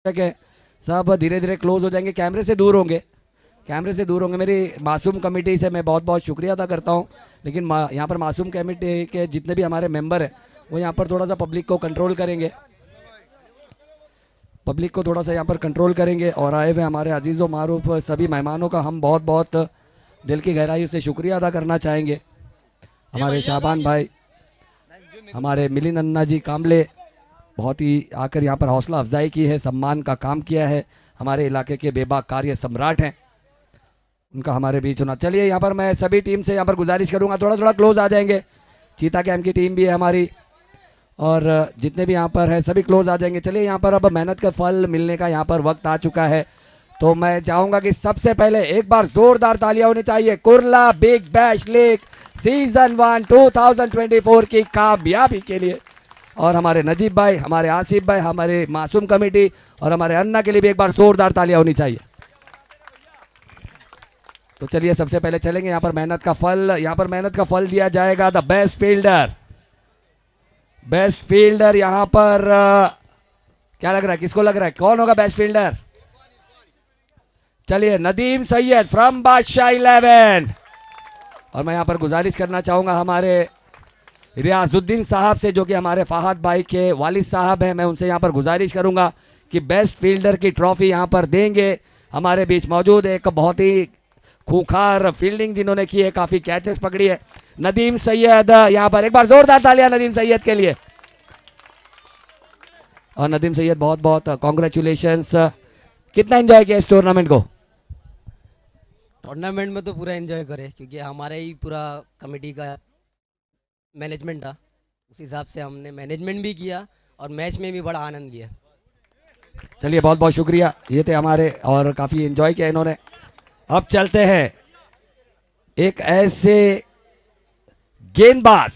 है सब धीरे धीरे क्लोज हो जाएंगे, कैमरे से दूर होंगे, कैमरे से दूर होंगे। मेरी मासूम कमेटी से मैं बहुत बहुत शुक्रिया अदा करता हूँ, लेकिन यहाँ पर मासूम कमेटी के जितने भी हमारे मेंबर हैं वो यहाँ पर थोड़ा सा पब्लिक को कंट्रोल करेंगे, पब्लिक को थोड़ा सा यहाँ पर कंट्रोल करेंगे। और आए हुए हमारे अजीज़ व मारूफ सभी मेहमानों का हम बहुत बहुत दिल की गहराई से शुक्रिया अदा करना चाहेंगे। हमारे शाबान भाई, हमारे मिलिंद अन्ना जी कामले, बहुत ही आकर यहाँ पर हौसला अफजाई की है, सम्मान का काम किया है, हमारे इलाके के बेबाक कार्य सम्राट हैं, उनका हमारे बीच होना। चलिए यहाँ पर मैं सभी टीम से यहाँ पर गुजारिश करूँगा थोड़ा थोड़ा क्लोज आ जाएंगे। चीता कैम्प की टीम भी है हमारी, और जितने भी यहाँ पर है सभी क्लोज आ जाएंगे। चलिए यहाँ पर अब मेहनत का फल मिलने का यहाँ पर वक्त आ चुका है, तो मैं चाहूँगा कि सबसे पहले एक बार जोरदार तालियां होनी चाहिए Kurla big bash league season 1 2024 की कामयाबी के लिए। और हमारे नजीब भाई, हमारे आसिफ भाई, हमारे मासूम कमेटी और हमारे अन्ना के लिए भी एक बार जोरदार तालियां होनी चाहिए। तो चलिए सबसे पहले चलेंगे यहाँ पर मेहनत का फल, यहाँ पर मेहनत का फल दिया जाएगा the best fielder. Best fielder यहाँ पर क्या लग रहा है, किसको लग रहा है कौन होगा बेस्ट फील्डर? चलिए नदीम सैयद फ्रॉम बादशाह 11। और मैं यहाँ पर गुजारिश करना चाहूँगा हमारे रियाजुद्दीन साहब से, जो कि हमारे फहद भाई के वालिद साहब हैं, मैं उनसे यहाँ पर गुजारिश करूँगा कि बेस्ट फील्डर की ट्रॉफी यहाँ पर देंगे। हमारे बीच मौजूद एक बहुत ही खूंखार फील्डिंग जिन्होंने की है, काफ़ी कैचेस पकड़ी है, नदीम सैयद। यहाँ पर एक बार जोरदार तालियां नदीम सैयद के लिए। और नदीम सैयद बहुत बहुत कॉन्ग्रेचुलेशंस। कितना एंजॉय किया इस टूर्नामेंट को? टूर्नामेंट में तो पूरा एंजॉय करे, क्योंकि हमारे ही पूरा कमेटी का मैनेजमेंट था, उस हिसाब से हमने मैनेजमेंट भी किया और मैच में भी बड़ा आनंद लिया। चलिए बहुत बहुत शुक्रिया, ये थे हमारे, और काफ़ी एंजॉय किया इन्होंने। अब चलते हैं एक ऐसे गेंदबाज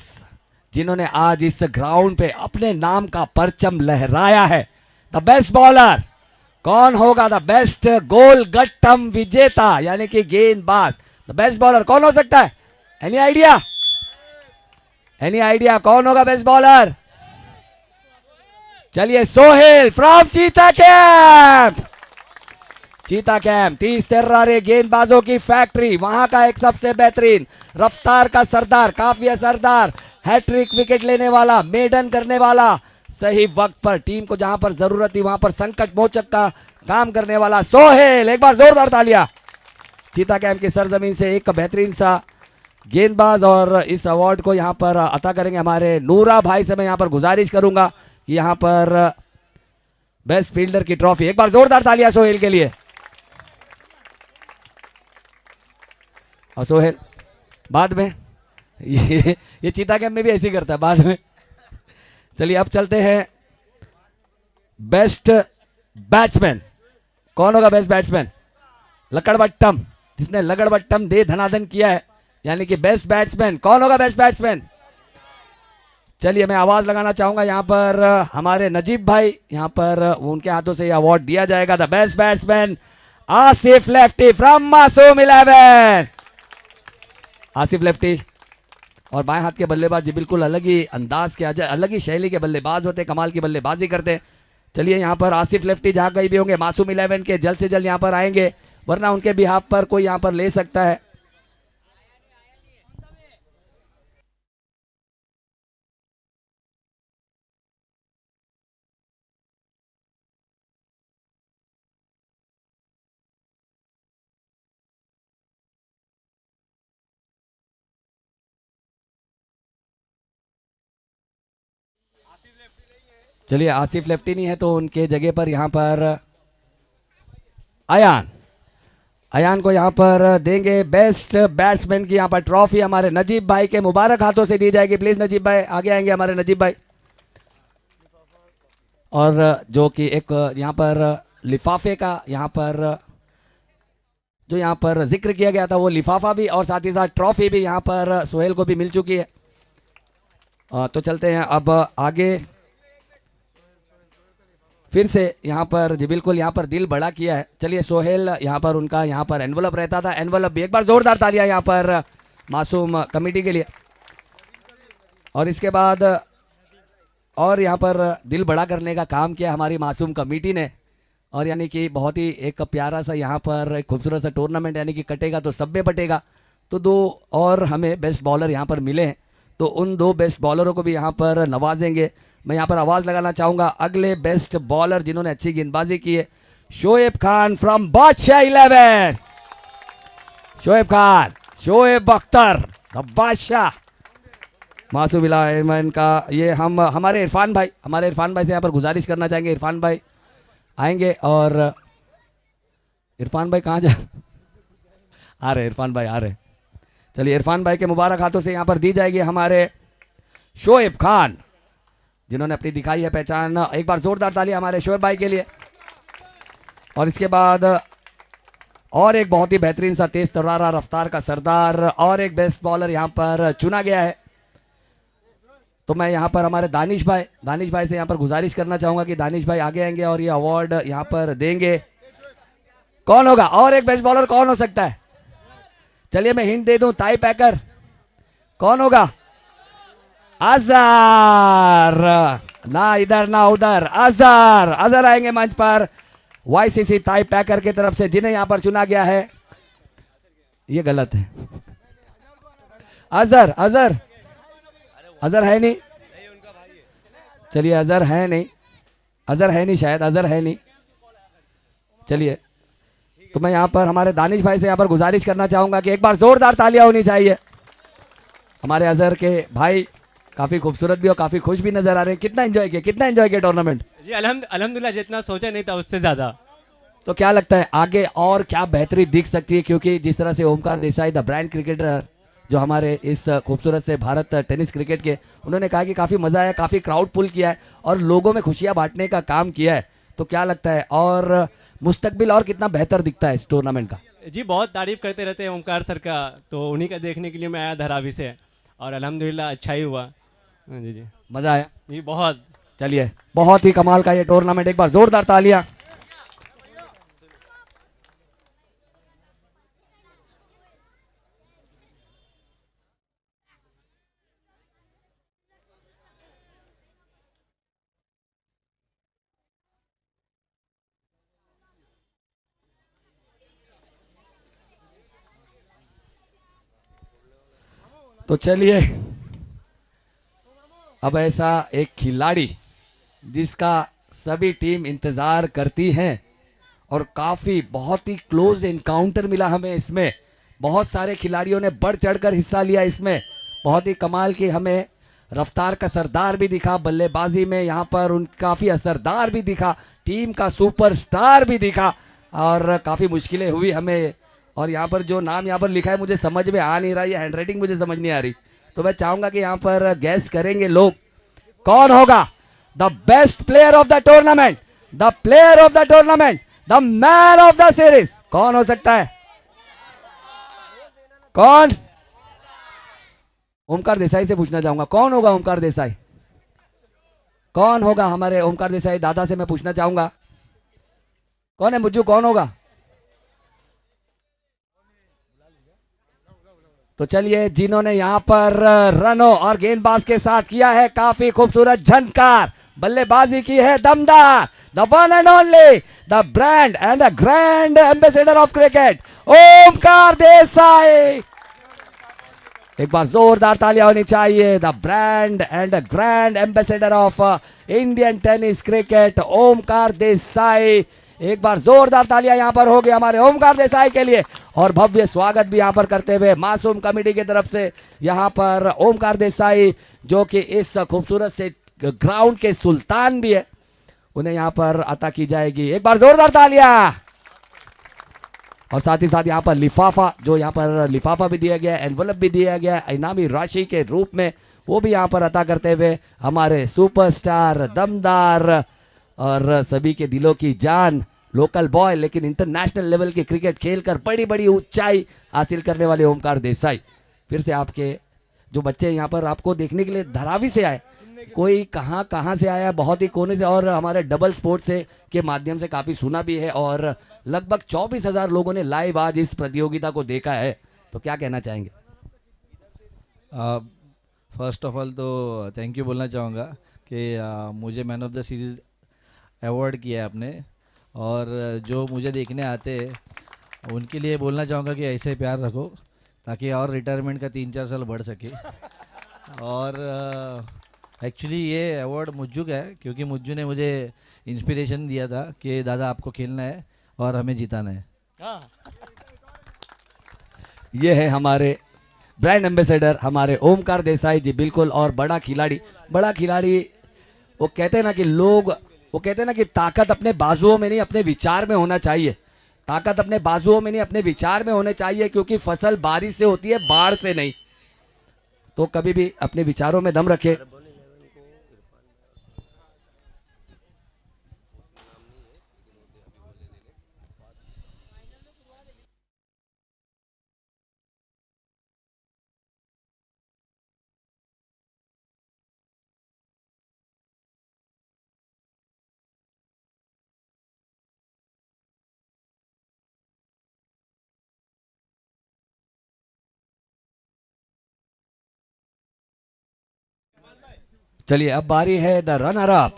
जिन्होंने आज इस ग्राउंड पे अपने नाम का परचम लहराया है। द बेस्ट बॉलर कौन होगा? द बेस्ट गोल गट्टम विजेता यानी कि गेंदबाज, द बेस्ट बॉलर कौन हो सकता है? Any idea? एनी आइडिया कौन होगा बेस्ट बॉलर? चलिए सोहेल फ्रॉम चीता कैंप। चीता कैंप 30 तर्रारे गेंदबाजों की फैक्ट्री, वहां का एक सबसे बेहतरीन रफ्तार का सरदार, काफिया सरदार, हैट्रिक विकेट लेने वाला, मेडन करने वाला, सही वक्त पर टीम को जहां पर जरूरत थी वहां पर संकट मोचक का काम करने वाला सोहेल। एक बार जोरदार तालियां। चीता कैंप की सरजमीन से एक बेहतरीन सा गेंदबाज, और इस अवार्ड को यहां पर अता करेंगे हमारे नूरा भाई से। मैं यहां पर गुजारिश करूंगा कि यहां पर बेस्ट फील्डर की ट्रॉफी, एक बार जोरदार तालियां सोहेल के लिए। और सोहेल बाद में ये चीता कैंप में भी ऐसे ही करता है बाद में। चलिए अब चलते हैं बेस्ट बैट्समैन। कौन होगा बेस्ट बैट्समैन? लकड़बट्टम, जिसने लगड़बट्टम दे धनाधन किया है, यानी कि बेस्ट बैट्समैन कौन होगा? Best batsman. चलिए मैं आवाज लगाना चाहूंगा यहाँ पर हमारे नजीब भाई, यहाँ पर उनके हाथों से ये अवार्ड दिया जाएगा। The best batsman Asif lefty from मासूम 11। आसिफ लेफ्टी और बाएं हाथ के बल्लेबाज जी बिल्कुल अलग ही अंदाज के, अलग ही शैली के बल्लेबाज होते, कमाल की बल्लेबाजी करते। चलिए यहाँ पर आसिफ लेफ्टी जहाँ कहीं भी होंगे मासूम 11 के जल्द से जल्द यहाँ पर आएंगे, वरना उनके बिहाफ पर कोई यहाँ पर ले सकता है। चलिए आसिफ लेफ्टी नहीं है तो उनके जगह पर यहाँ पर अयान, अयान को यहाँ पर देंगे बेस्ट बैट्समैन की यहाँ पर ट्रॉफी। हमारे नजीब भाई के मुबारक हाथों से दी जाएगी। प्लीज नजीब भाई आगे आएंगे, हमारे नजीब भाई। और जो कि एक यहाँ पर लिफाफे का यहाँ पर जो यहाँ पर जिक्र किया गया था वो लिफाफा भी और साथ ही साथ ट्रॉफी भी यहाँ पर सोहेल को भी मिल चुकी है। तो चलते हैं अब आगे। फिर से यहाँ पर जी बिल्कुल यहाँ पर दिल बड़ा किया है। चलिए सोहेल यहाँ पर उनका यहाँ पर एनवलप रहता था, एनवलप भी एक बार जोरदार तालियां यहाँ पर मासूम कमेटी के लिए। और इसके बाद और यहाँ पर दिल बड़ा करने का काम किया हमारी मासूम कमेटी ने, और यानी कि बहुत ही एक प्यारा सा यहाँ पर एक खूबसूरत सा टूर्नामेंट, यानी कि कटेगा तो सब में बटेगा। तो दो और हमें बेस्ट बॉलर यहाँ पर मिले हैं, तो उन दो बेस्ट बॉलरों को भी यहाँ पर नवाजेंगे। मैं यहाँ पर आवाज़ लगाना चाहूँगा अगले बेस्ट बॉलर जिन्होंने अच्छी गेंदबाजी की है, शोएब खान फ्रॉम बादशाह 11। शोएब खान, शोएब अख्तर द बादशाह, मासूम इलामन का ये हम हमारे इरफान भाई से यहाँ पर गुजारिश करना चाहेंगे। इरफान भाई आएंगे, और इरफान भाई कहाँ जा आ रहे, इरफान भाई आ रहे। चलिए इरफान भाई के मुबारक हाथों से यहाँ पर दी जाएगी हमारे शोएब खान, जिन्होंने अपनी दिखाई है पहचान। एक बार जोरदार ताली हमारे शोएब भाई के लिए। और इसके बाद और एक बहुत ही बेहतरीन सा तेज तर्रारा रफ्तार का सरदार और एक बेस्ट बॉलर यहाँ पर चुना गया है। तो मैं यहाँ पर हमारे दानिश भाई से यहाँ पर गुजारिश करना चाहूँगा कि दानिश भाई आगे आएंगे और ये अवार्ड यहाँ पर देंगे। कौन होगा और एक बेस्ट बॉलर कौन हो सकता है? चलिए मैं हिंट दे दूं, ताई पैकर। कौन होगा? अजहर, ना इधर ना उधर, अजहर आएंगे मंच पर वाईसीसी ताई पैकर की तरफ से, जिन्हें यहाँ पर चुना गया है। ये गलत है, अजहर है नहीं। चलिए अजहर है नहीं, शायद अजहर है नहीं। चलिए तो मैं यहाँ पर हमारे दानिश भाई से यहाँ पर गुजारिश करना चाहूँगा कि एक बार जोरदार तालियां होनी चाहिए। हमारे अजहर के भाई काफ़ी खूबसूरत भी और काफ़ी खुश भी नजर आ रहे हैं। कितना एंजॉय किया टूर्नामेंट? जी अल्हम्दुलिल्लाह, जितना सोचा नहीं था उससे ज़्यादा। तो क्या लगता है आगे और क्या बेहतरी दिख सकती है? क्योंकि जिस तरह से Omkar Desai the brand cricketer जो हमारे इस खूबसूरत से भारत टेनिस क्रिकेट के, उन्होंने कहा कि काफ़ी मज़ा आया, काफ़ी क्राउड पुल किया है और लोगों में खुशियाँ बांटने का काम किया है। तो क्या लगता है और मुस्तकबिल और कितना बेहतर दिखता है इस टूर्नामेंट का? जी बहुत तारीफ करते रहते हैं ओमकार सर का, तो उन्हीं का देखने के लिए मैं आया धरावी से, और अल्हम्दुलिल्लाह अच्छा ही हुआ। जी मज़ा आया जी बहुत। चलिए बहुत ही कमाल का ये टूर्नामेंट, एक बार जोरदार तालियां। तो चलिए अब ऐसा एक खिलाड़ी जिसका सभी टीम इंतजार करती हैं और काफ़ी बहुत ही क्लोज एनकाउंटर मिला हमें इसमें, बहुत सारे खिलाड़ियों ने बढ़ चढ़कर हिस्सा लिया इसमें, बहुत ही कमाल की हमें रफ्तार का सरदार भी दिखा, बल्लेबाजी में यहाँ पर उन काफ़ी असरदार भी दिखा, टीम का सुपरस्टार भी दिखा, और काफ़ी मुश्किलें हुई हमें। और यहाँ पर जो नाम यहाँ पर लिखा है मुझे समझ में आ नहीं रहा, ये हैंडराइटिंग मुझे समझ नहीं आ रही, तो मैं चाहूँगा कि यहाँ पर गैस करेंगे लोग कौन होगा the best player of the tournament, the player of the tournament, the man of the series. कौन हो सकता है? कौन? ओमकार देसाई से पूछना चाहूंगा कौन होगा? ओमकार देसाई कौन होगा? हमारे ओमकार देसाई दादा से मैं पूछना चाहूंगा कौन है? मुझे कौन होगा? तो चलिए जिन्होंने यहाँ पर रनों और गेंदबाज के साथ किया है काफी खूबसूरत झनकार, बल्लेबाजी की है दमदार, the one and only, the brand and the grand ambassador of cricket, Omkar Desai. एक बार जोरदार तालियां होनी चाहिए। The brand and the grand ambassador of Indian tennis cricket, Omkar Desai. एक बार जोरदार तालियां यहां पर होगी हमारे ओमकार देसाई के लिए, और भव्य स्वागत भी यहां पर करते हुए मासूम कमेटी की तरफ से यहां पर ओमकार देसाई, जो कि इस खूबसूरत से ग्राउंड के सुल्तान भी है, उन्हें यहां पर अता की जाएगी। एक बार जोरदार तालियां। और साथ ही साथ यहाँ पर लिफाफा, जो यहाँ पर लिफाफा भी दिया गया है, एनवलप भी दिया गया है इनामी राशि के रूप में, वो भी यहाँ पर अता करते हुए हमारे सुपरस्टार दमदार और सभी के दिलों की जान, लोकल बॉय लेकिन इंटरनेशनल लेवल के क्रिकेट खेलकर बड़ी बड़ी ऊंचाई हासिल करने वाले ओमकार देसाई। फिर से आपके जो बच्चे यहाँ पर आपको देखने के लिए धरावी से आए, कोई कहाँ से आया, बहुत ही कोने से, और हमारे डबल स्पोर्ट्स से के माध्यम से काफ़ी सुना भी है, और लगभग 24,000 लोगों ने लाइव आज इस प्रतियोगिता को देखा है। तो क्या कहना चाहेंगे? फर्स्ट ऑफ ऑल तो थैंक यू बोलना चाहूँगा कि मुझे man of the series award किया है आपने, और जो मुझे देखने आते हैं उनके लिए बोलना चाहूँगा कि ऐसे प्यार रखो ताकि और रिटायरमेंट का 3-4 साल बढ़ सके। और एक्चुअली ये अवार्ड मुज्जू का है क्योंकि मुज्जू ने मुझे इंस्पिरेशन दिया था कि दादा आपको खेलना है और हमें जिताना है। ये है हमारे ब्रांड एम्बेसडर हमारे ओमकार देसाई जी, बिल्कुल। और बड़ा खिलाड़ी वो कहते हैं ना कि वो कहते हैं ना कि ताकत अपने बाजुओं में नहीं अपने विचार में होना चाहिए। ताकत अपने बाजुओं में नहीं अपने विचार में होने चाहिए, क्योंकि फसल बारिश से होती है, बाढ़ से नहीं। तो कभी भी अपने विचारों में दम रखे। चलिए अब बारी है the runner up,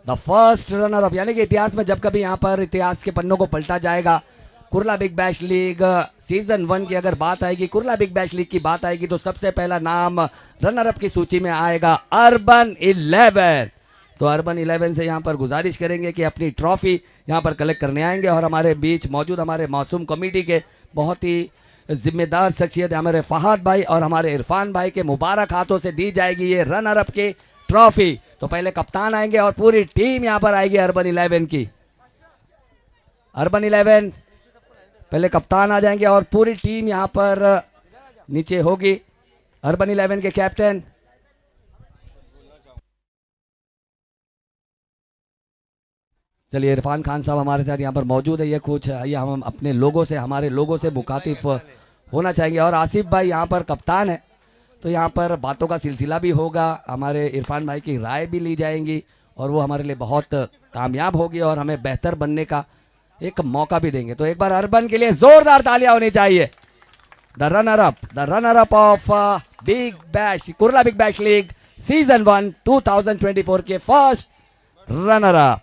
the first runner up, यानी कि इतिहास में जब कभी यहाँ पर इतिहास के पन्नों को पलटा जाएगा, Kurla big bash league season 1 की अगर बात आएगी, कुर्ला बिग बैश लीग की बात आएगी, तो सबसे पहला नाम रनर अप की सूची में आएगा अर्बन 11। तो अर्बन 11 से यहाँ पर गुजारिश करेंगे कि अपनी ट्रॉफी यहाँ पर कलेक्ट करने आएंगे। और हमारे बीच मौजूद हमारे मासूम कमेटी के बहुत ही जिम्मेदार शख्सियत हमारे फहाद भाई और हमारे इरफान भाई के मुबारक हाथों से दी जाएगी ये रनर अप की ट्रॉफी। तो पहले कप्तान आएंगे और पूरी टीम यहाँ पर आएगी अर्बन 11 की। अर्बन 11 पहले कप्तान आ जाएंगे और पूरी टीम यहाँ पर नीचे होगी। अर्बन 11 के कैप्टन चलिए इरफान खान साहब हमारे साथ यहाँ पर मौजूद है। ये कुछ ये हम अपने लोगों से हमारे लोगों से मुखातिब होना चाहेंगे। और आसिफ भाई यहाँ पर कप्तान है, तो यहाँ पर बातों का सिलसिला भी होगा, हमारे इरफान भाई की राय भी ली जाएंगी और वो हमारे लिए बहुत कामयाब होगी और हमें बेहतर बनने का एक मौका भी देंगे। तो एक बार अर्बन के लिए जोरदार तालियां होनी चाहिए। The runner up of big bash Kurla big bash league season 1 2024 के फर्स्ट रनर अप।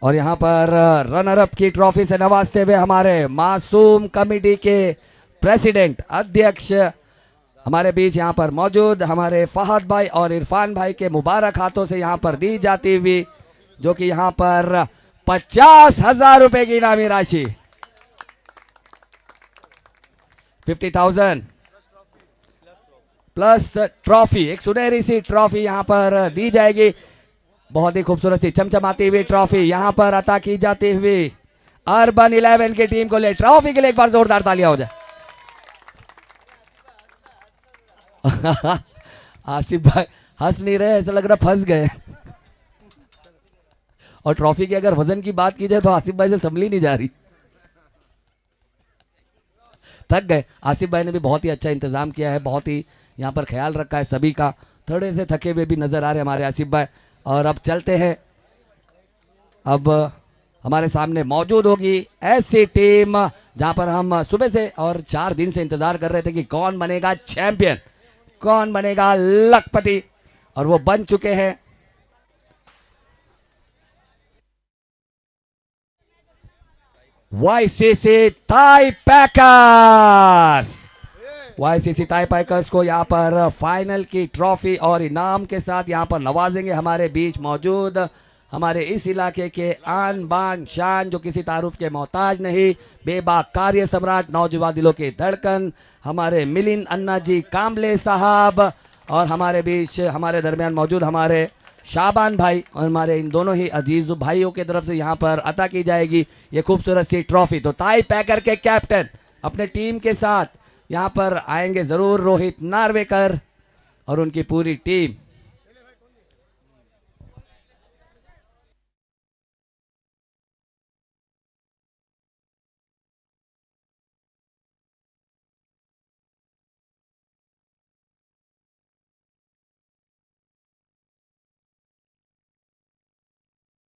और यहाँ पर रनर अप की ट्रॉफी से नवाजते हुए हमारे मासूम कमेटी के प्रेसिडेंट अध्यक्ष हमारे बीच यहाँ पर मौजूद हमारे फहद भाई और इरफान भाई के मुबारक हाथों से यहाँ पर दी जाती हुई, जो कि यहाँ पर 50,000 रुपए की इनामी राशि 50,000 प्लस ट्रॉफी, एक सुनहरी सी ट्रॉफी यहाँ पर दी जाएगी। बहुत ही खूबसूरत सी चमचमाती हुई ट्रॉफी यहाँ पर अता की जाती हुई अर्बन 11 की टीम को ले। ट्रॉफी के लिए एक बार जोरदार तालियां हो जाए। आसिफ भाई हंस नहीं रहे, ऐसा लग रहा फंस गए। और ट्रॉफी के अगर वजन की बात की जाए तो आसिफ भाई से संभली नहीं जा रही, थक गए। आसिफ भाई ने भी बहुत ही अच्छा इंतजाम किया है, बहुत ही यहाँ पर ख्याल रखा है सभी का। थोड़े से थके हुए भी नजर आ रहे हमारे आसिफ भाई। और अब चलते हैं, अब हमारे सामने मौजूद होगी ऐसी टीम जहां पर हम सुबह से और 4 दिन से इंतजार कर रहे थे कि कौन बनेगा चैंपियन, कौन बनेगा लखपति, और वो बन चुके हैं। वाईसीसी ताई पैकर्स। वाईसीसी ताई पैकर्स को यहाँ पर फाइनल की ट्रॉफी और इनाम के साथ यहाँ पर नवाजेंगे। हमारे बीच मौजूद हमारे इस इलाके के आन बान शान, जो किसी तारुफ के मोहताज नहीं, बेबाक कार्य सम्राट, नौजवान दिलों के धड़कन, हमारे मिलिंद अन्ना जी कामले साहब, और हमारे बीच हमारे दरमियान मौजूद हमारे शाबान भाई, और हमारे इन दोनों ही अजीज भाइयों की तरफ से यहाँ पर अता की जाएगी ये खूबसूरत सी ट्रॉफी। तो ताई पैकर के कैप्टन अपने टीम के साथ यहाँ पर आएंगे जरूर, रोहित नार्वेकर और उनकी पूरी टीम।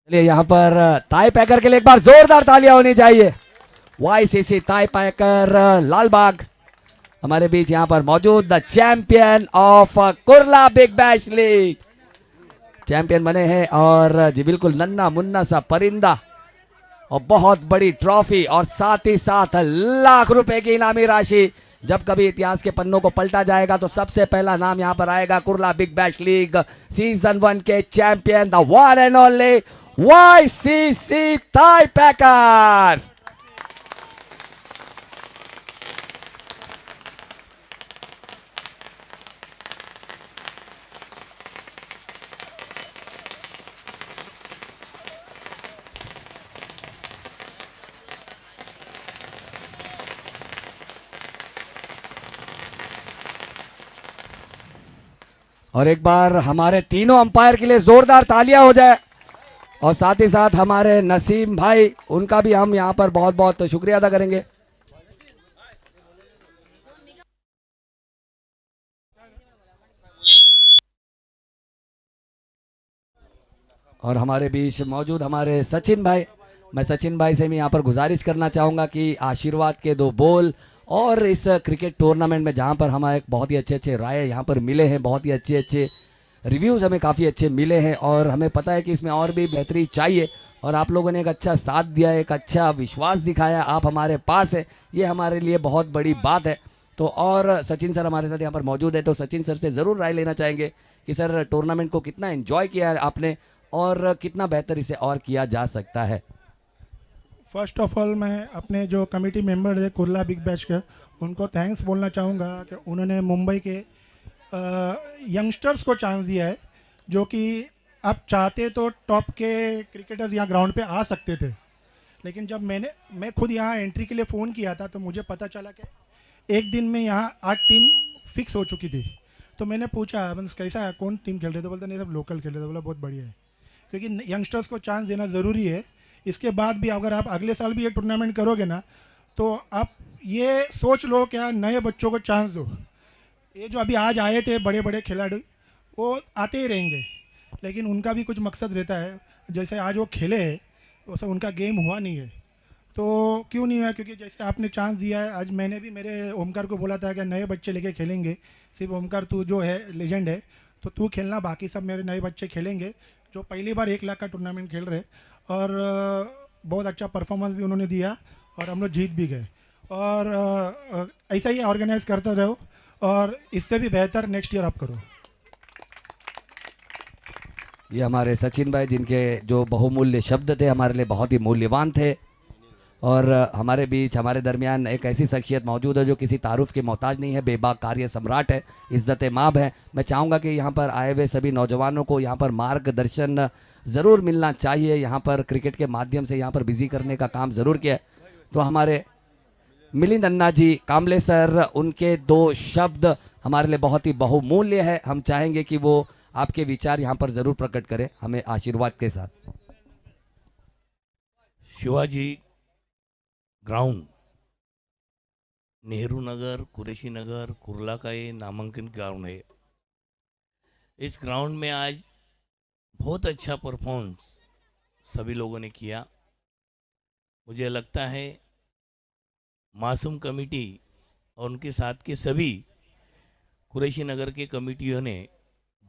चलिए यहाँ पर ताई पैकर के लिए एक बार जोरदार तालियां होनी चाहिए। वाईसीसी ताई पैकर लालबाग हमारे बीच यहाँ पर मौजूद the champion of Kurla big bash league, champion बने हैं। और जी बिल्कुल नन्ना मुन्ना सा परिंदा और बहुत बड़ी ट्रॉफी और साथ ही साथ लाख रुपए की इनामी राशि। जब कभी इतिहास के पन्नों को पलटा जाएगा तो सबसे पहला नाम यहां पर आएगा Kurla big bash league season 1 के champion the one and only YCC थाई पैकर्स। और एक बार हमारे तीनों अंपायर के लिए जोरदार तालियां हो जाए। और साथ ही साथ हमारे नसीम भाई, उनका भी हम यहां पर बहुत बहुत शुक्रिया अदा करेंगे। और हमारे बीच मौजूद हमारे सचिन भाई, मैं सचिन भाई से भी यहाँ पर गुजारिश करना चाहूँगा कि आशीर्वाद के 2 बोल। और इस क्रिकेट टूर्नामेंट में जहाँ पर हमारे बहुत ही अच्छे अच्छे राय यहाँ पर मिले हैं, बहुत ही अच्छे अच्छे रिव्यूज़ हमें काफ़ी अच्छे मिले हैं और हमें पता है कि इसमें और भी बेहतरी चाहिए। और आप लोगों ने एक अच्छा साथ दिया, एक अच्छा विश्वास दिखाया, आप हमारे पास है, ये हमारे लिए बहुत बड़ी बात है। तो और सचिन सर हमारे साथ यहाँ पर मौजूद है, तो सचिन सर से ज़रूर राय लेना चाहेंगे कि सर टूर्नामेंट को कितना एंजॉय किया है आपने और कितना बेहतर इसे और किया जा सकता है। फर्स्ट ऑफ ऑल मैं अपने जो कमेटी मेंबर है कुर्ला बिग बैश के, उनको थैंक्स बोलना चाहूँगा कि उन्होंने मुंबई के यंगस्टर्स को चांस दिया है, जो कि आप चाहते तो टॉप के क्रिकेटर्स यहाँ ग्राउंड पे आ सकते थे। लेकिन जब मैं खुद यहाँ एंट्री के लिए फ़ोन किया था तो मुझे पता चला कि एक दिन में यहाँ 8 टीम फिक्स हो चुकी थी। तो मैंने पूछा बस कैसा है, कौन टीम खेल रहे थे? बोलते नहीं सब लोकल खेल रहे थे। बोला बहुत बढ़िया है, क्योंकि यंगस्टर्स को चांस देना ज़रूरी है। इसके बाद भी अगर आप अगले साल भी ये टूर्नामेंट करोगे ना, तो आप ये सोच लो क्या नए बच्चों को चांस दो। ये जो अभी आज आए थे बड़े बड़े खिलाड़ी, वो आते ही रहेंगे, लेकिन उनका भी कुछ मकसद रहता है। जैसे आज वो खेले हैं वैसे उनका गेम हुआ नहीं है, तो क्यों नहीं हुआ? क्योंकि जैसे आपने चांस दिया है, आज मैंने भी मेरे ओमकार को बोला था कि नए बच्चे लेके खेलेंगे, सिर्फ ओमकार तू जो है लेजेंड है तो तू खेलना, बाकी सब मेरे नए बच्चे खेलेंगे जो पहली बार 1 लाख का टूर्नामेंट खेल रहे। और बहुत अच्छा परफॉर्मेंस भी उन्होंने दिया और हम लोग जीत भी गए। और ऐसा ही ऑर्गेनाइज करते रहो और इससे भी बेहतर नेक्स्ट ईयर आप करो। ये हमारे सचिन भाई, जिनके जो बहुमूल्य शब्द थे हमारे लिए बहुत ही मूल्यवान थे। और हमारे बीच हमारे दरमियान एक ऐसी शख्सियत मौजूद है जो किसी तारुफ के मोहताज नहीं है, बेबाक कार्य सम्राट है, इज़्ज़त माब है। मैं चाहूँगा कि यहाँ पर आए हुए सभी नौजवानों को यहाँ पर मार्गदर्शन ज़रूर मिलना चाहिए। यहाँ पर क्रिकेट के माध्यम से यहाँ पर बिजी करने का काम ज़रूर किया है। तो हमारे मिलिंद अन्ना जी कामले सर, उनके 2 शब्द हमारे लिए बहुत ही बहुमूल्य है। हम चाहेंगे कि वो आपके विचार यहाँ पर ज़रूर प्रकट करें हमें आशीर्वाद के साथ। शिवाजी ग्राउंड, नेहरू नगर, कुरैशी नगर, कुर्ला का ये नामांकन ग्राउंड है। इस ग्राउंड में आज बहुत अच्छा परफॉर्मेंस सभी लोगों ने किया। मुझे लगता है मासूम कमेटी और उनके साथ के सभी कुरैशी नगर के कमेटियों ने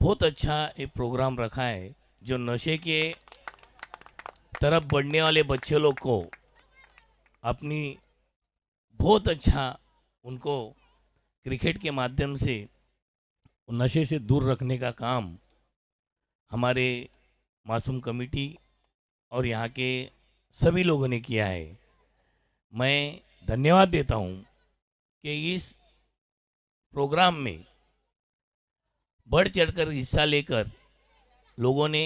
बहुत अच्छा एक प्रोग्राम रखा है, जो नशे के तरफ बढ़ने वाले बच्चे लोग को अपनी बहुत अच्छा उनको क्रिकेट के माध्यम से नशे से दूर रखने का काम हमारे मासूम कमेटी और यहाँ के सभी लोगों ने किया है। मैं धन्यवाद देता हूँ कि इस प्रोग्राम में बढ़ चढ़कर हिस्सा लेकर लोगों ने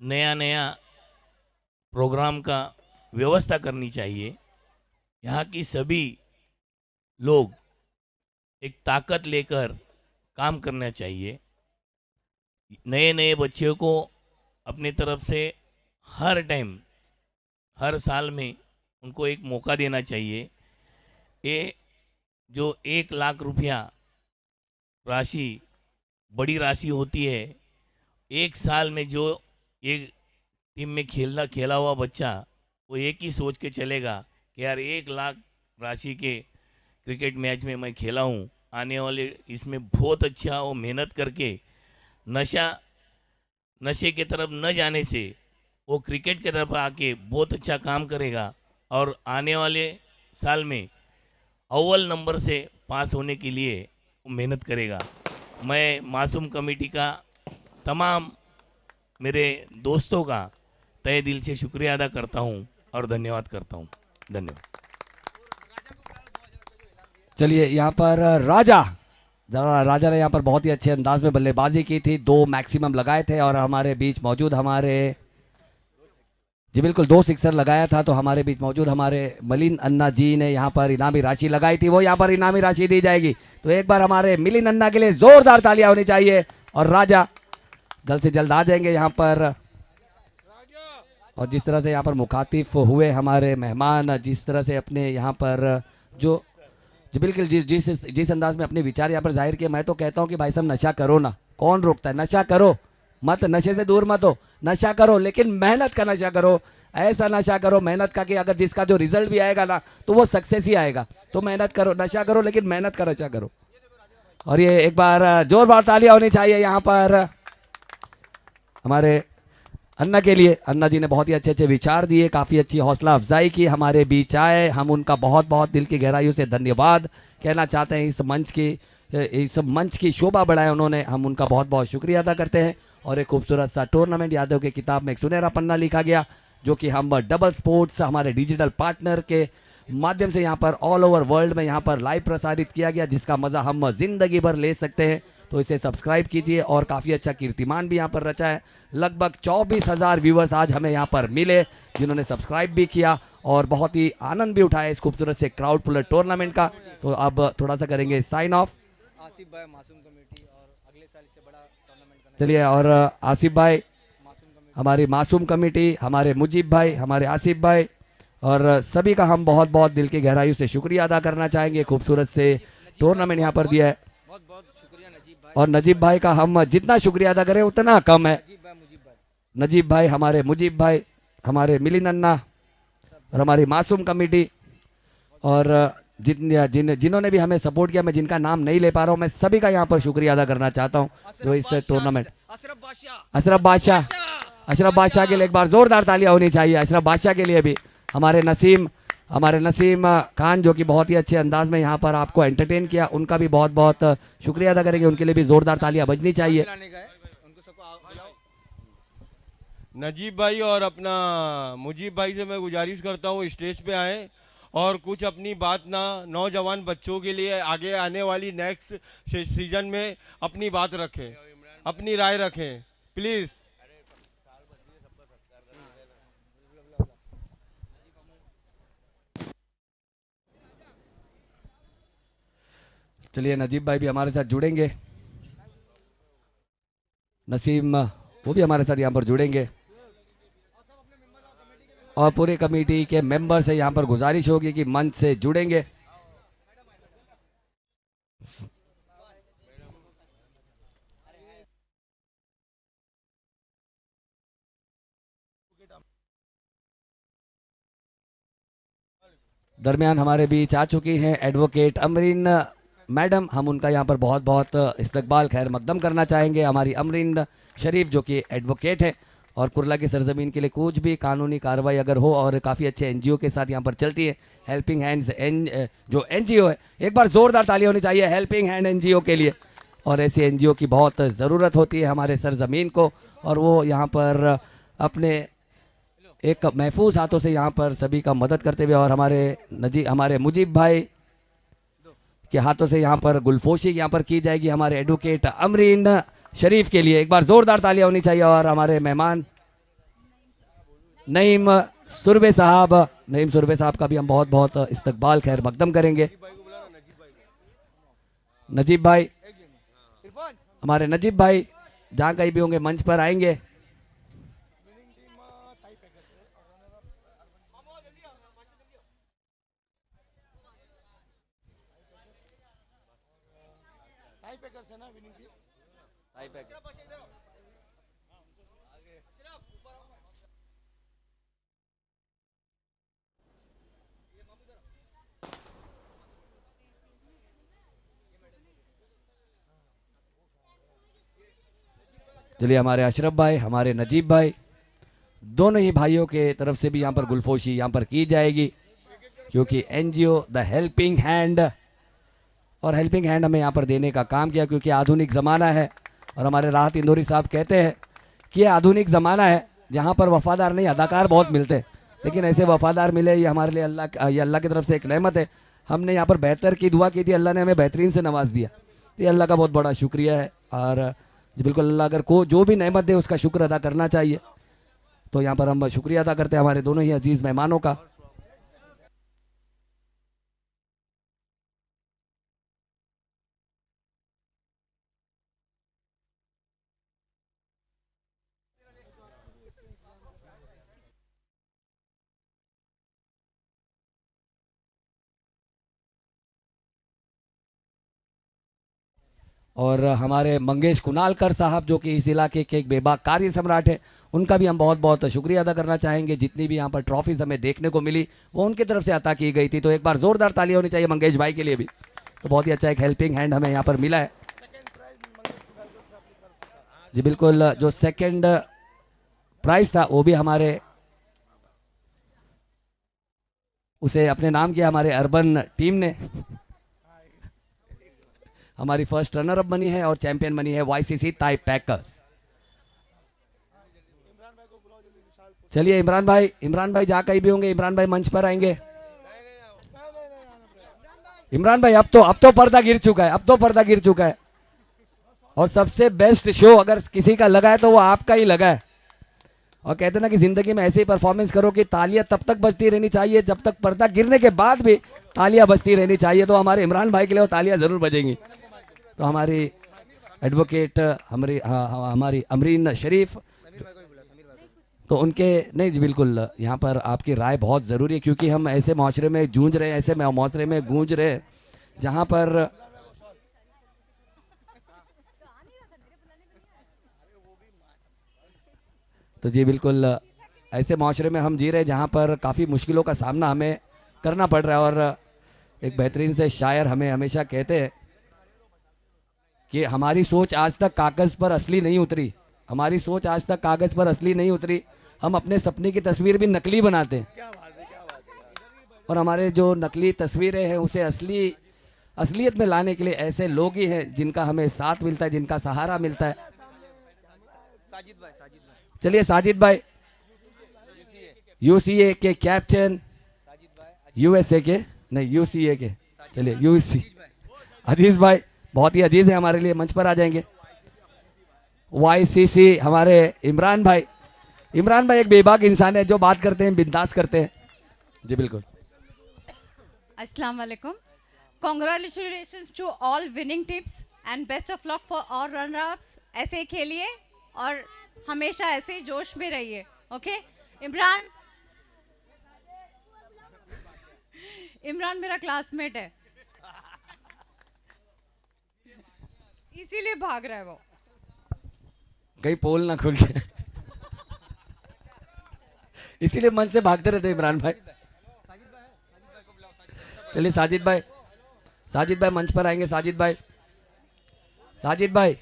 नया नया प्रोग्राम का व्यवस्था करनी चाहिए। यहाँ की सभी लोग एक ताकत लेकर काम करना चाहिए। नए नए बच्चों को अपने तरफ से हर टाइम, हर साल में उनको एक मौका देना चाहिए। ये जो 1 लाख रुपया राशि बड़ी राशि होती है, एक साल में जो एक टीम में खेला हुआ बच्चा वो एक ही सोच के चलेगा कि यार 1 लाख राशि के क्रिकेट मैच में मैं खेला हूँ, आने वाले इसमें बहुत अच्छा वो मेहनत करके नशे की तरफ न जाने से वो क्रिकेट की तरफ आके बहुत अच्छा काम करेगा और आने वाले साल में अव्वल नंबर से पास होने के लिए वो मेहनत करेगा। मैं मासूम कमेटी का तमाम मेरे दोस्तों का तहे दिल से शुक्रिया अदा करता हूँ और धन्यवाद करता हूँ। धन्यवाद। चलिए यहाँ पर राजा ने यहाँ पर बहुत ही अच्छे अंदाज में बल्लेबाजी की थी, 2 मैक्सिमम लगाए थे और हमारे बीच मौजूद जी बिल्कुल 2 सिक्सर लगाया था। तो हमारे बीच मौजूद हमारे मिलिंद अन्ना जी ने यहाँ पर इनामी राशि लगाई थी, वो यहाँ पर इनामी राशि दी जाएगी। तो एक बार हमारे मिलिंद अन्ना के लिए जोरदार तालियां होनी चाहिए। और राजा जल्द से जल्द आ जाएंगे यहाँ पर। और जिस तरह से यहाँ पर मुखातिब हुए हमारे मेहमान, जिस तरह से अपने यहाँ पर जो जी बिल्कुल जिस अंदाज में अपने विचार यहाँ पर जाहिर किए, मैं तो कहता हूँ कि भाई साहब नशा करो ना, कौन रोकता है, नशा करो मत, नशे से दूर मत हो, नशा करो लेकिन मेहनत का नशा करो, ऐसा नशा करो मेहनत का कि अगर जिसका जो रिजल्ट भी आएगा ना तो वो सक्सेस ही आएगा। तो मेहनत करो, नशा करो लेकिन मेहनत का नशा करो। और ये एक बार जोरदार तालियां होनी चाहिए यहाँ पर हमारे अन्ना के लिए। अन्ना जी ने बहुत ही अच्छे अच्छे विचार दिए, काफ़ी अच्छी हौसला अफजाई की, हमारे बीच आए, हम उनका बहुत बहुत दिल की गहराइयों से धन्यवाद कहना चाहते हैं। इस मंच की शोभा बढ़ाए उन्होंने, हम उनका बहुत बहुत शुक्रिया अदा करते हैं। और एक खूबसूरत सा टूर्नामेंट यादव की किताब में एक सुनहरा पन्ना लिखा गया, जो कि हम डबल स्पोर्ट्स हमारे डिजिटल पार्टनर के माध्यम से यहाँ पर ऑल ओवर वर्ल्ड में यहाँ पर लाइव प्रसारित किया गया, जिसका मज़ा हम ज़िंदगी भर ले सकते हैं। तो इसे सब्सक्राइब कीजिए। और काफ़ी अच्छा कीर्तिमान भी यहाँ पर रचा है, लगभग 24,000 व्यूवर्स आज हमें यहाँ पर मिले जिन्होंने सब्सक्राइब भी किया और बहुत ही आनंद भी उठाया इस खूबसूरत से क्राउड पुलर टूर्नामेंट का। तो अब थोड़ा सा करेंगे साइन ऑफ। आसिफ भाई मासूम कमेटी और अगले साल इससे बड़ा टूर्नामेंट चलिए, और आसिफ भाई, हमारी मासूम कमेटी, हमारे मुजीब भाई, हमारे आसिफ भाई और सभी का हम बहुत बहुत दिल की गहराइयों से शुक्रिया अदा करना चाहेंगे। खूबसूरत से टूर्नामेंट यहाँ पर दिया है बहुत बहुत शुक्रिया नजीब भाई। और नजीब भाई का हम जितना शुक्रिया अदा करें उतना कम है। नजीब भाई, हमारे मुजीब भाई, हमारे मिलिंद अन्ना और हमारी मासूम कमेटी और जिन्होंने भी हमें सपोर्ट किया, मैं जिनका नाम नहीं ले पा रहा हूँ, मैं सभी का यहाँ पर शुक्रिया अदा करना चाहता हूँ जो इस टूर्नामेंट। अशरफ बादशाह के लिए एक बार जोरदार तालियां होनी चाहिए। अशरफ बादशाह के लिए भी, हमारे नसीम खान जो कि बहुत ही अच्छे अंदाज में यहाँ पर आपको एंटरटेन किया, उनका भी बहुत बहुत शुक्रिया अदा करेंगे, उनके लिए भी जोरदार तालियां बजनी चाहिए। नजीब भाई और अपना मुजीब भाई से मैं गुजारिश करता हूँ स्टेज पे आए और कुछ अपनी बात ना नौजवान बच्चों के लिए आगे आने वाली नेक्स्ट सीजन में अपनी बात रखें, अपनी राय रखें प्लीज़। चलिए, नजीब भाई भी हमारे साथ जुड़ेंगे, नसीम वो भी हमारे साथ यहाँ पर जुड़ेंगे और पूरे कमेटी के मेंबर से यहाँ पर गुजारिश होगी कि मंच से जुड़ेंगे। दरमियान हमारे बीच आ चुकी हैं एडवोकेट अमरीन मैडम, हम उनका यहाँ पर बहुत बहुत इस्तकबाल खैर मकदम करना चाहेंगे। हमारी अमरीन शरीफ जो कि एडवोकेट है और कुरला की सरजमीन के लिए कुछ भी कानूनी कार्रवाई अगर हो, और काफ़ी अच्छे एनजीओ के साथ यहाँ पर चलती है, हेल्पिंग हैंड्स जो एनजीओ है, एक बार ज़ोरदार ताली होनी चाहिए हेल्पिंग हैंड एनजीओ के लिए। और ऐसी एनजीओ की बहुत ज़रूरत होती है हमारे सरजमीन को, और वो यहाँ पर अपने एक महफूज हाथों से यहाँ पर सभी का मदद करते हुए, और हमारे मुजीब भाई के हाथों से यहाँ पर गुलफोशी यहाँ पर की जाएगी हमारे एडवोकेट अमरीन शरीफ के लिए। एक बार जोरदार तालियां होनी चाहिए। और हमारे मेहमान नईम सुरवे साहब का भी हम बहुत बहुत इस्तकबाल खैर मकदम करेंगे। नजीब भाई, हमारे नजीब भाई जहाँ कहीं भी होंगे मंच पर आएंगे। चलिए हमारे अशरफ भाई, हमारे नजीब भाई, दोनों ही भाइयों के तरफ से भी यहाँ पर गुलफोशी यहाँ पर की जाएगी, क्योंकि एनजीओ द हेल्पिंग हैंड, और हेल्पिंग हैंड हमें यहाँ पर देने का काम किया, क्योंकि आधुनिक ज़माना है। और हमारे राहत इंदौरी साहब कहते हैं कि ये आधुनिक ज़माना है जहाँ पर वफ़ादार नहीं अदाकार बहुत मिलते हैं, लेकिन ऐसे वफ़ादार मिले ये हमारे लिए ये अल्लाह की तरफ से एक नेमत है। हमने यहाँ पर बेहतर की दुआ की थी, अल्लाह ने हमें बेहतरीन से नवाज दिया, तो ये अल्लाह का बहुत बड़ा शुक्रिया है। और जी बिल्कुल, अल्लाह अगर को जो भी नेमत दे उसका शुक्र अदा करना चाहिए। तो यहाँ पर हम शुक्रिया अदा करते हैं हमारे दोनों ही अजीज़ मेहमानों का। और हमारे मंगेश कुनालकर साहब जो कि इस इलाके के एक बेबाक कार्य सम्राट है, उनका भी हम बहुत बहुत शुक्रिया अदा करना चाहेंगे। जितनी भी यहाँ पर ट्रॉफीज़ हमें देखने को मिली वो उनकी तरफ से अता की गई थी, तो एक बार ज़ोरदार तालियां होनी चाहिए मंगेश भाई के लिए भी। तो बहुत ही अच्छा एक हेल्पिंग हैंड हमें यहाँ पर मिला है। जी बिल्कुल, जो सेकेंड प्राइज़ था वो भी हमारे उसे अपने नाम किया हमारे अर्बन टीम ने। हमारी फर्स्ट रनर अप बनी है और चैंपियन बनी है वाईसीसी ताई पैकर्स। चलिए इमरान भाई जहाँ कहीं भी होंगे, इमरान भाई मंच पर आएंगे। इमरान भाई अब तो पर्दा गिर चुका है, और सबसे बेस्ट शो अगर किसी का लगा है तो वो आपका ही लगा है। और कहते ना कि जिंदगी में ऐसे ही परफॉर्मेंस करो कि तालियां तब तक बजती रहनी चाहिए जब तक पर्दा गिरने के बाद भी तालियां बजती रहनी चाहिए। तो हमारे इमरान भाई के लिए वो तालियां जरूर बजेंगी। तो हमारी एडवोकेट हमारी अमरीन शरीफ, तो उनके नहीं जी बिल्कुल, यहाँ पर आपकी राय बहुत ज़रूरी है, क्योंकि हम ऐसे माशरे में जूझ रहे हैं, ऐसे माशरे में गूंज रहे हैं जहाँ पर तो जी बिल्कुल ऐसे माशरे में हम जी रहे हैं जहाँ पर काफ़ी मुश्किलों का सामना हमें करना पड़ रहा है। और एक बेहतरीन से शायर हमें हमेशा कहते हैं कि हमारी सोच आज तक कागज़ पर असली नहीं उतरी, हम अपने सपने की तस्वीर भी नकली बनाते हैं। और हमारे जो नकली तस्वीरें हैं उसे असलियत में लाने के लिए ऐसे लोग ही हैं जिनका हमें साथ मिलता है, जिनका सहारा मिलता है। चलिए साजिद भाई, यूसीए के कैप्टन, यूएसए के नहीं यूसीए के, चलिए यूसी अजीज भाई बहुत ही अजीज है हमारे लिए, मंच पर आ जाएंगे। वाईसीसी हमारे इमरान भाई एक बेबाक इंसान है, जो बात करते हैं बिंदास करते हैं। जी बिल्कुल। अस्सलाम वालेकुम। Congratulations to all winning teams and best of luck for all runner-ups। ऐसे ही खेलिए और हमेशा ऐसे ही जोश में रहिए। ओके इमरान मेरा क्लासमेट है, इसीलिए भाग रहा है वो। कहीं पोल ना खुल जाए इसीलिए मन से भागते रहते इमरान भाई। चलिए साजिद भाई मंच पर आएंगे। साजिद भाई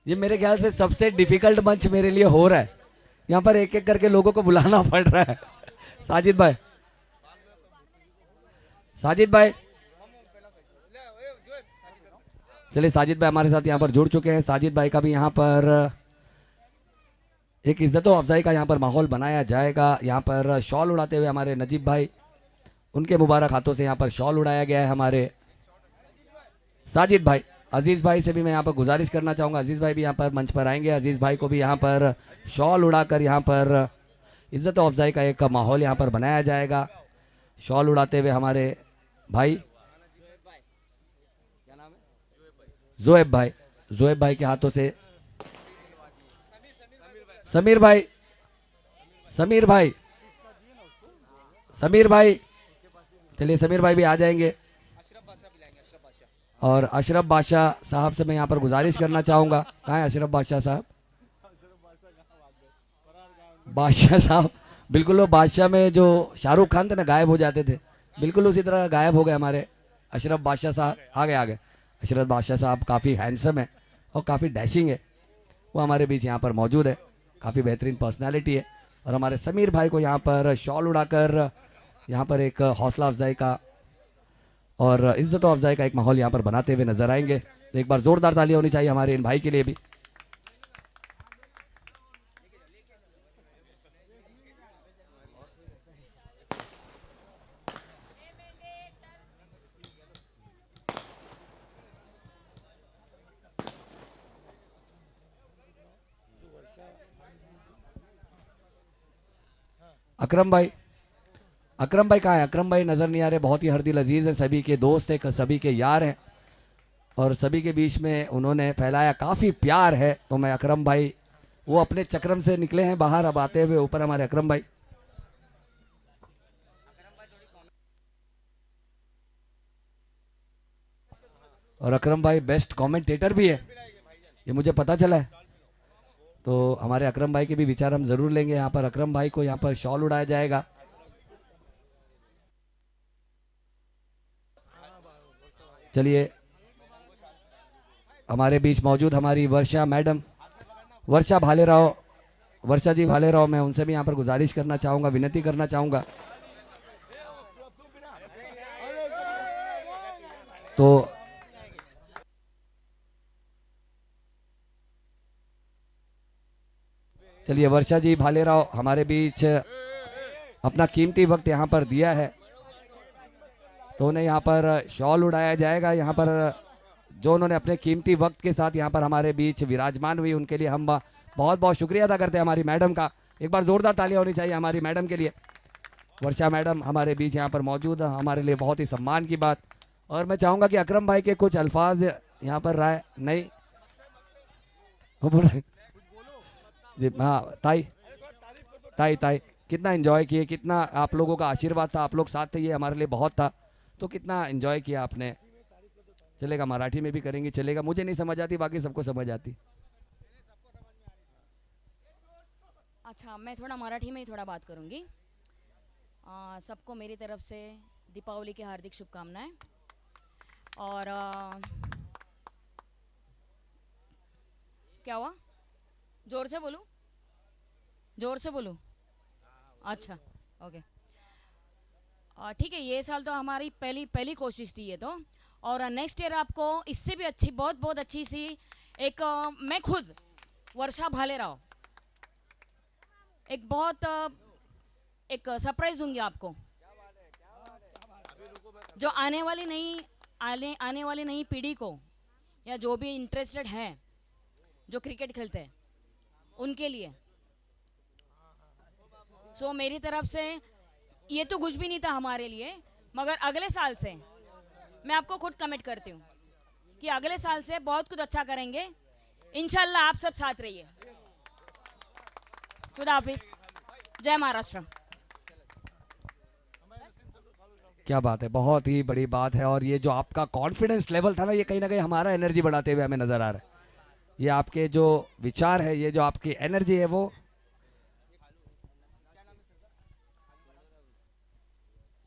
ये मेरे ख्याल से सबसे डिफिकल्ट मंच मेरे लिए हो रहा है, यहाँ पर एक एक करके लोगों को बुलाना पड़ रहा है। साजिद भाई चलिए साजिद भाई हमारे साथ यहाँ पर जुड़ चुके हैं। साजिद भाई का भी यहाँ पर एक इज्जत अफजाई का यहाँ पर माहौल बनाया जाएगा। यहाँ पर शॉल उड़ाते हुए हमारे नजीब भाई, उनके मुबारक हाथों से यहाँ पर शॉल उड़ाया गया है हमारे साजिद भाई। अजीज़ भाई से भी मैं यहाँ पर गुजारिश करना चाहूँगा, अजीज़ भाई भी यहाँ पर मंच पर आएंगे। अजीज़ भाई को भी यहाँ पर शॉल उड़ाकर यहाँ पर इज्जत अफजाई का एक माहौल यहाँ पर बनाया जाएगा। शॉल उड़ाते हुए हमारे भाई जोएब भाई के हाथों से समीर भाई चलिए समीर भाई भी आ जाएंगे। और अशरफ बादशाह साहब से मैं यहाँ पर गुजारिश करना चाहूँगा, कहाँ है अशरफ बादशाह साहब? बादशाह साहब बिल्कुल वो बादशाह में जो शाहरुख खान थे ना गायब हो जाते थे, बिल्कुल उसी तरह गायब हो गए हमारे अशरफ बादशाह साहब। आ गए। अशरफ बादशाह साहब काफ़ी हैंडसम है और काफ़ी डैशिंग है। वो हमारे बीच यहाँ पर मौजूद है, काफ़ी बेहतरीन पर्सनालिटी है। और हमारे समीर भाई को यहाँ पर शॉल उड़ाकर यहाँ पर एक हौसला अफजाई का और इज्जत अफजाई का एक माहौल यहाँ पर बनाते हुए नजर आएंगे। तो एक बार जोरदार तालियां होनी चाहिए हमारे इन भाई के लिए भी। अकरम भाई, अकरम भाई कहाँ है? अकरम भाई नज़र नहीं आ रहे। बहुत ही हरदिल अजीज़ हैं, सभी के दोस्त हैं, सभी के यार हैं और सभी के बीच में उन्होंने फैलाया काफ़ी प्यार है। तो मैं अकरम भाई, वो अपने चक्रम से निकले हैं बाहर, अब आते हुए ऊपर हमारे अकरम भाई। और अकरम भाई बेस्ट कमेंटेटर भी है, ये मुझे पता चला है। तो हमारे अकरम भाई के भी विचार हम ज़रूर लेंगे। यहाँ पर अकरम भाई को यहाँ पर शॉल उड़ाया जाएगा। चलिए, हमारे बीच मौजूद हमारी वर्षा मैडम, वर्षा भालेराव, वर्षा जी भालेराव, मैं उनसे भी यहाँ पर गुजारिश करना चाहूँगा, विनती करना चाहूँगा। तो चलिए, वर्षा जी भालेराव हमारे बीच अपना कीमती वक्त यहाँ पर दिया है, तो उन्हें यहाँ पर शॉल उड़ाया जाएगा। यहाँ पर जो उन्होंने अपने कीमती वक्त के साथ यहाँ पर हमारे बीच विराजमान हुई, उनके लिए हम बहुत बहुत शुक्रिया अदा करते हैं हमारी मैडम का। एक बार ज़ोरदार तालियां होनी चाहिए हमारी मैडम के लिए। वर्षा मैडम हमारे बीच यहाँ पर मौजूद है, हमारे लिए बहुत ही सम्मान की बात। और मैं चाहूँगा कि अकरम भाई के कुछ अल्फाज यहाँ पर राय नहीं वो बोल रहे जी। हाँ ताई, ताई ताई कितना एंजॉय किए, कितना आप लोगों का आशीर्वाद था, आप लोग साथ थे, ये हमारे लिए बहुत था। तो कितना एंजॉय किया आपने। चलेगा, मराठी में भी करेंगे, चलेगा। मुझे नहीं समझ आती, बाकी सबको समझ आती। अच्छा, मैं थोड़ा मराठी में ही थोड़ा बात करूँगी। सबको मेरी तरफ से दीपावली की हार्दिक शुभकामनाएं। और क्या हुआ? जोर से बोलूं? जोर से बोलूं? अच्छा, ओके, ठीक है। ये साल तो हमारी पहली कोशिश थी ये तो। और नेक्स्ट ईयर आपको इससे भी अच्छी, बहुत बहुत अच्छी सी एक मैं खुद वर्षा भालेराव एक बहुत एक सरप्राइज दूंगी आपको, जो आने वाली नई पीढ़ी को, या जो भी इंटरेस्टेड है, जो क्रिकेट खेलते हैं, उनके लिए। सो मेरी तरफ से ये तो कुछ भी नहीं था हमारे लिए, मगर अगले साल से मैं आपको खुद कमिट करती हूँ कि अगले साल से बहुत कुछ अच्छा करेंगे इंशाल्लाह। आप सब साथ रहिए। खुदा हाफिज, जय महाराष्ट्र। क्या बात है, बहुत ही बड़ी बात है। और ये जो आपका कॉन्फिडेंस लेवल था ना, ये कहीं ना कहीं हमारा एनर्जी बढ़ाते हुए हमें नजर आ रहा है। ये आपके जो विचार है, ये जो आपकी एनर्जी है, वो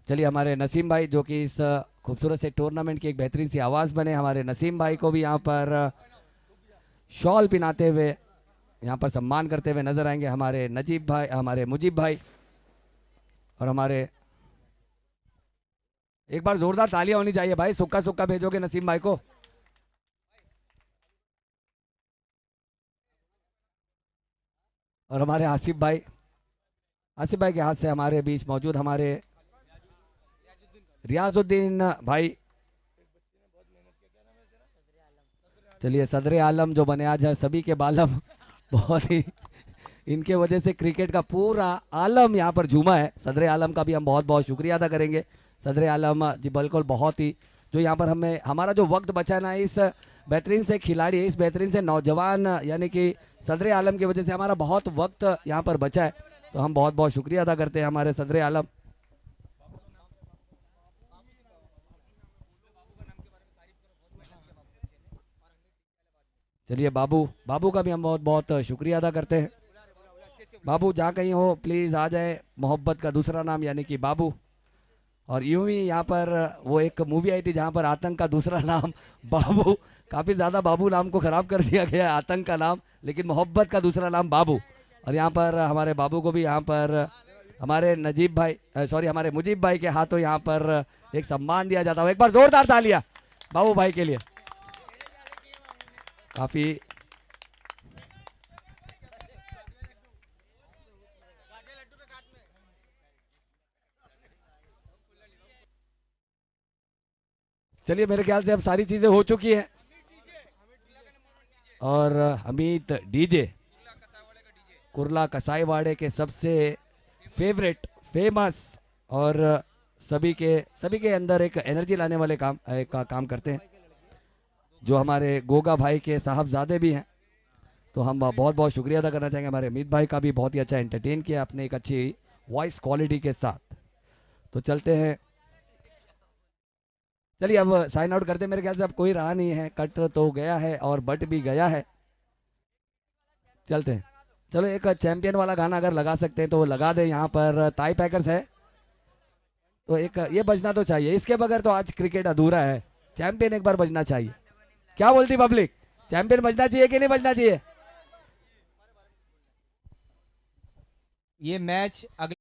चलिए हमारे नसीम भाई जो कि इस खूबसूरत से टूर्नामेंट की एक बेहतरीन सी आवाज़ बने, हमारे नसीम भाई को भी यहाँ पर शॉल पिनाते हुए यहाँ पर सम्मान करते हुए नजर आएंगे हमारे नजीब भाई, हमारे मुजीब भाई। और हमारे एक बार जोरदार तालियां होनी चाहिए भाई। सुक्का सुक्का भेजोगे नसीम भाई को। और हमारे आसिफ भाई, आसिफ भाई के हाथ से हमारे बीच मौजूद हमारे रियाजुद्दीन भाई। चलिए, सदर आलम जो बने आज है सभी के बालम, बहुत ही इनके वजह से क्रिकेट का पूरा आलम यहाँ पर झूमा है। सदर आलम का भी हम बहुत बहुत शुक्रिया अदा करेंगे। सदर आलम जी बिल्कुल, बहुत ही जो यहाँ पर हमें हमारा जो वक्त बचा है ना, इस बेहतरीन से खिलाड़ी, इस बेहतरीन से नौजवान यानी कि सदर आलम की वजह से हमारा बहुत वक्त यहाँ पर बचा है। तो हम बहुत बहुत शुक्रिया अदा करते हैं हमारे सदर आलम। चलिए, बाबू, बाबू का भी हम बहुत बहुत शुक्रिया अदा करते हैं। बाबू जहाँ कहीं हो प्लीज़ आ जाए, मोहब्बत का दूसरा नाम यानी कि बाबू। और यूं ही यहाँ पर वो एक मूवी आई थी जहाँ पर आतंक का दूसरा नाम बाबू, काफ़ी ज़्यादा बाबू नाम को ख़राब कर दिया गया है, आतंक का नाम, लेकिन मोहब्बत का दूसरा नाम बाबू। और यहाँ पर हमारे बाबू को भी यहाँ पर हमारे नजीब भाई सॉरी हमारे मुजीब भाई के हाथों यहाँ पर एक सम्मान दिया जाता है। एक बार जोरदार तालियां बाबू भाई के लिए। काफ़ी चलिए, मेरे ख्याल से अब सारी चीज़ें हो चुकी हैं और अमित डीजे कुर्ला कसाईवाड़े के सबसे फेवरेट फेमस और सभी के अंदर एक एनर्जी लाने वाले का काम करते हैं, जो हमारे गोगा भाई के साहबजादे भी हैं। तो हम बहुत बहुत शुक्रिया अदा करना चाहेंगे हमारे अमित भाई का भी, बहुत ही अच्छा एंटरटेन किया अपने एक अच्छी वॉइस क्वालिटी के साथ। तो चलते हैं, चलिए अब साइन आउट करते हैं। मेरे ख्याल से अब कोई रहा नहीं है, कट तो गया है और बट भी गया है। चलते हैं, चलो एक चैंपियन वाला गाना अगर लगा सकते हैं तो वो लगा दें। यहाँ पर ताई पैकर्स है तो एक ये बजना तो चाहिए, इसके बगैर तो आज क्रिकेट अधूरा है। चैंपियन एक बार बजना चाहिए। क्या बोलती पब्लिक, चैंपियन बजना चाहिए कि नहीं बजना चाहिए? ये मैच अगले